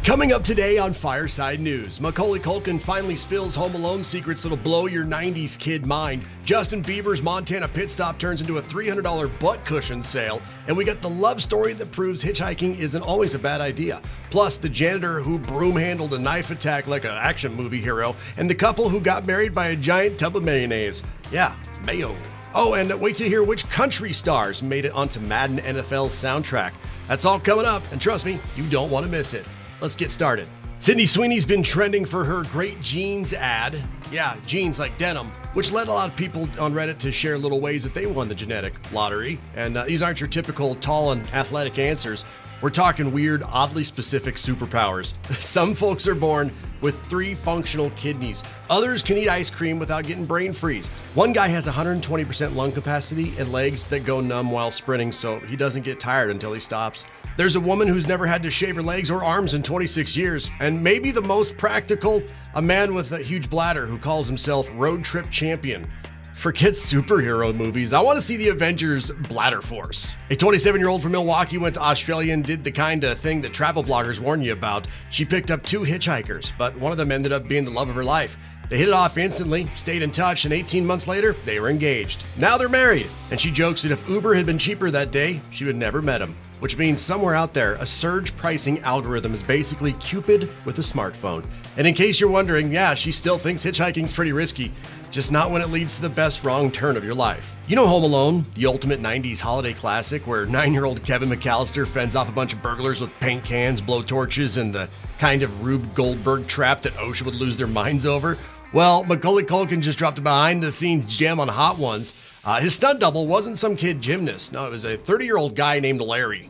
Coming up today on Fireside News, Macaulay Culkin finally spills Home Alone secrets that'll blow your 90s kid mind. Justin Bieber's Montana pit stop turns into a $300 butt cushion sale. And we got the love story that proves hitchhiking isn't always a bad idea. Plus, the janitor who broom-handled a knife attack like an action movie hero. And the couple who got married by a giant tub of mayonnaise. Yeah, mayo. Oh, and wait to hear which country stars made it onto Madden NFL soundtrack. That's all coming up, and trust me, you don't want to miss it. Let's get started. Sydney Sweeney's been trending for her great jeans ad. Yeah, jeans like denim, which led a lot of people on Reddit to share little ways that they won the genetic lottery. And these aren't your typical tall and athletic answers. We're talking weird, oddly specific superpowers. Some folks are born with 3 functional kidneys. Others can eat ice cream without getting brain freeze. One guy has 120% lung capacity and legs that go numb while sprinting, so he doesn't get tired until he stops. There's a woman who's never had to shave her legs or arms in 26 years. And maybe the most practical, a man with a huge bladder who calls himself Road Trip Champion. Forget superhero movies. I want to see the Avengers bladder force. A 27-year-old from Milwaukee went to Australia and did the kind of thing that travel bloggers warn you about. She picked up 2 hitchhikers, but one of them ended up being the love of her life. They hit it off instantly, stayed in touch, and 18 months later, they were engaged. Now they're married, and she jokes that if Uber had been cheaper that day, she would never met him. Which means somewhere out there, a surge pricing algorithm is basically Cupid with a smartphone. And in case you're wondering, yeah, she still thinks hitchhiking's pretty risky. Just not when it leads to the best wrong turn of your life. You know Home Alone, the ultimate 90s holiday classic where 9-year-old Kevin McAllister fends off a bunch of burglars with paint cans, blowtorches, and the kind of Rube Goldberg trap that OSHA would lose their minds over? Well, Macaulay Culkin just dropped a behind-the-scenes gem on Hot Ones. His stunt double wasn't some kid gymnast. No, it was a 30-year-old guy named Larry.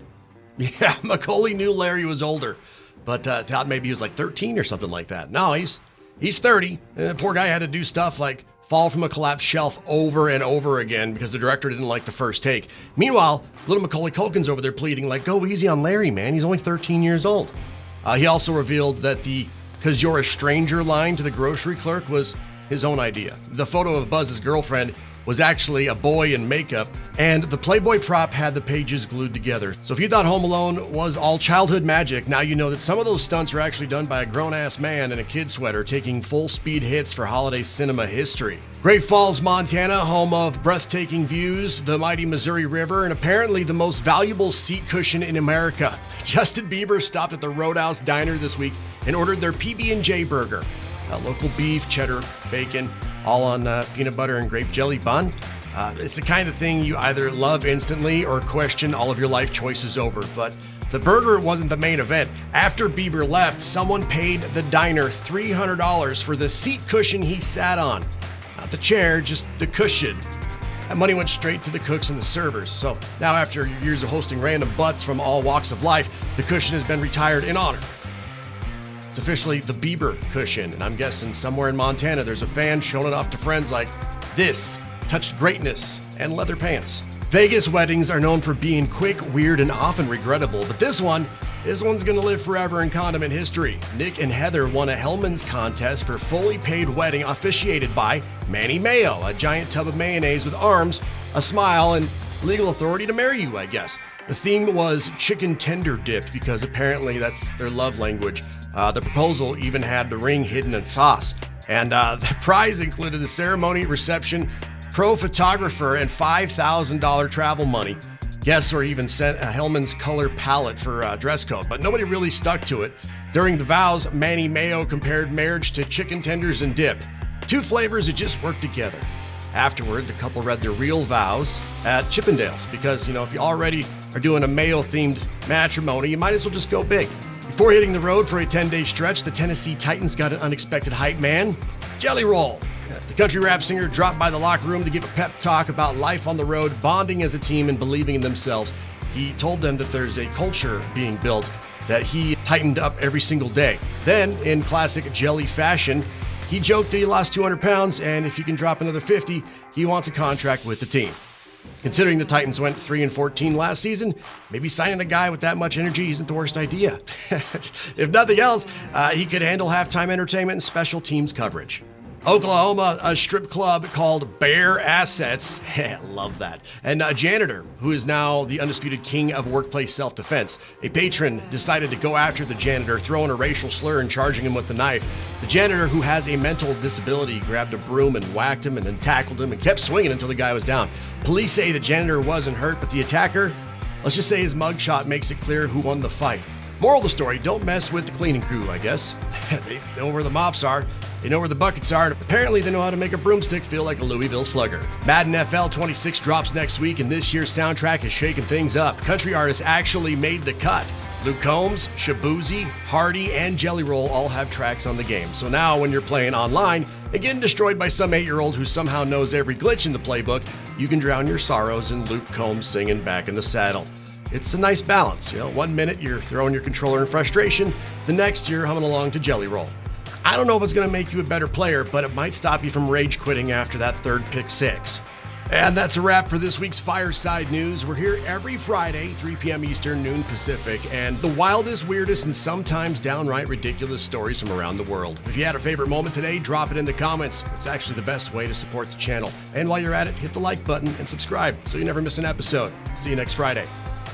Yeah, Macaulay knew Larry was older, but thought maybe he was like 13 or something like that. No, he's 30, and the poor guy had to do stuff like fall from a collapsed shelf over and over again because the director didn't like the first take. Meanwhile, little Macaulay Culkin's over there pleading like, go easy on Larry, man. He's only 13 years old. He also revealed that the "'cause you're a stranger" line to the grocery clerk was his own idea. The photo of Buzz's girlfriend was actually a boy in makeup, and the Playboy prop had the pages glued together. So if you thought Home Alone was all childhood magic, now you know that some of those stunts are actually done by a grown-ass man in a kid sweater taking full-speed hits for holiday cinema history. Great Falls, Montana, home of breathtaking views, the mighty Missouri River, and apparently the most valuable seat cushion in America. Justin Bieber stopped at the Roadhouse Diner this week and ordered their PB&J burger. Local beef, cheddar, bacon, all on peanut butter and grape jelly bun. It's the kind of thing you either love instantly or question all of your life choices over. But the burger wasn't the main event. After Bieber left, someone paid the diner $300 for the seat cushion he sat on. Not the chair, just the cushion. That money went straight to the cooks and the servers. So now after years of hosting random butts from all walks of life, the cushion has been retired in honor. It's officially the Bieber cushion, and I'm guessing somewhere in Montana there's a fan showing it off to friends like, this touched greatness and leather pants. Vegas weddings are known for being quick, weird, and often regrettable, but this one's gonna live forever in condiment history. Nick and Heather won a Hellman's contest for fully paid wedding officiated by Manny Mayo, a giant tub of mayonnaise with arms, a smile, and legal authority to marry you, I guess. The theme was chicken tender dipped because apparently that's their love language. The proposal even had the ring hidden in sauce. And the prize included the ceremony, reception, pro photographer, and $5,000 travel money. Guests were even sent a Hellman's color palette for dress code, but nobody really stuck to it. During the vows, Manny Mayo compared marriage to chicken tenders and dip. 2 flavors that just work together. Afterward, the couple read their real vows at Chippendales because, if you already are doing a Mayo-themed matrimony, you might as well just go big. Before hitting the road for a 10-day stretch, the Tennessee Titans got an unexpected hype man, Jelly Roll. The country rap singer dropped by the locker room to give a pep talk about life on the road, bonding as a team, and believing in themselves. He told them that there's a culture being built that he tightened up every single day. Then, in classic Jelly fashion, he joked that he lost 200 pounds, and if he can drop another 50, he wants a contract with the team. Considering the Titans went 3-14 last season, maybe signing a guy with that much energy isn't the worst idea. If nothing else, he could handle halftime entertainment and special teams coverage. Oklahoma, a strip club called Bare Assets. Love that. And a janitor, who is now the undisputed king of workplace self-defense. A patron decided to go after the janitor, throwing a racial slur and charging him with the knife. The janitor, who has a mental disability, grabbed a broom and whacked him and then tackled him and kept swinging until the guy was down. Police say the janitor wasn't hurt, but the attacker, let's just say his mugshot makes it clear who won the fight. Moral of the story, don't mess with the cleaning crew, I guess. They know where the mops are. They know where the buckets are, and apparently they know how to make a broomstick feel like a Louisville Slugger. Madden NFL 26 drops next week, and this year's soundtrack is shaking things up. Country artists actually made the cut. Luke Combs, Shaboozey, Hardy, and Jelly Roll all have tracks on the game. So now when you're playing online and getting destroyed by some 8-year-old who somehow knows every glitch in the playbook, you can drown your sorrows in Luke Combs singing Back in the Saddle. It's a nice balance. 1 minute you're throwing your controller in frustration, the next you're humming along to Jelly Roll. I don't know if it's going to make you a better player, but it might stop you from rage quitting after that third pick six. And that's a wrap for this week's Fireside News. We're here every Friday, 3 p.m. Eastern, noon Pacific, and the wildest, weirdest, and sometimes downright ridiculous stories from around the world. If you had a favorite moment today, drop it in the comments. It's actually the best way to support the channel. And while you're at it, hit the like button and subscribe so you never miss an episode. See you next Friday.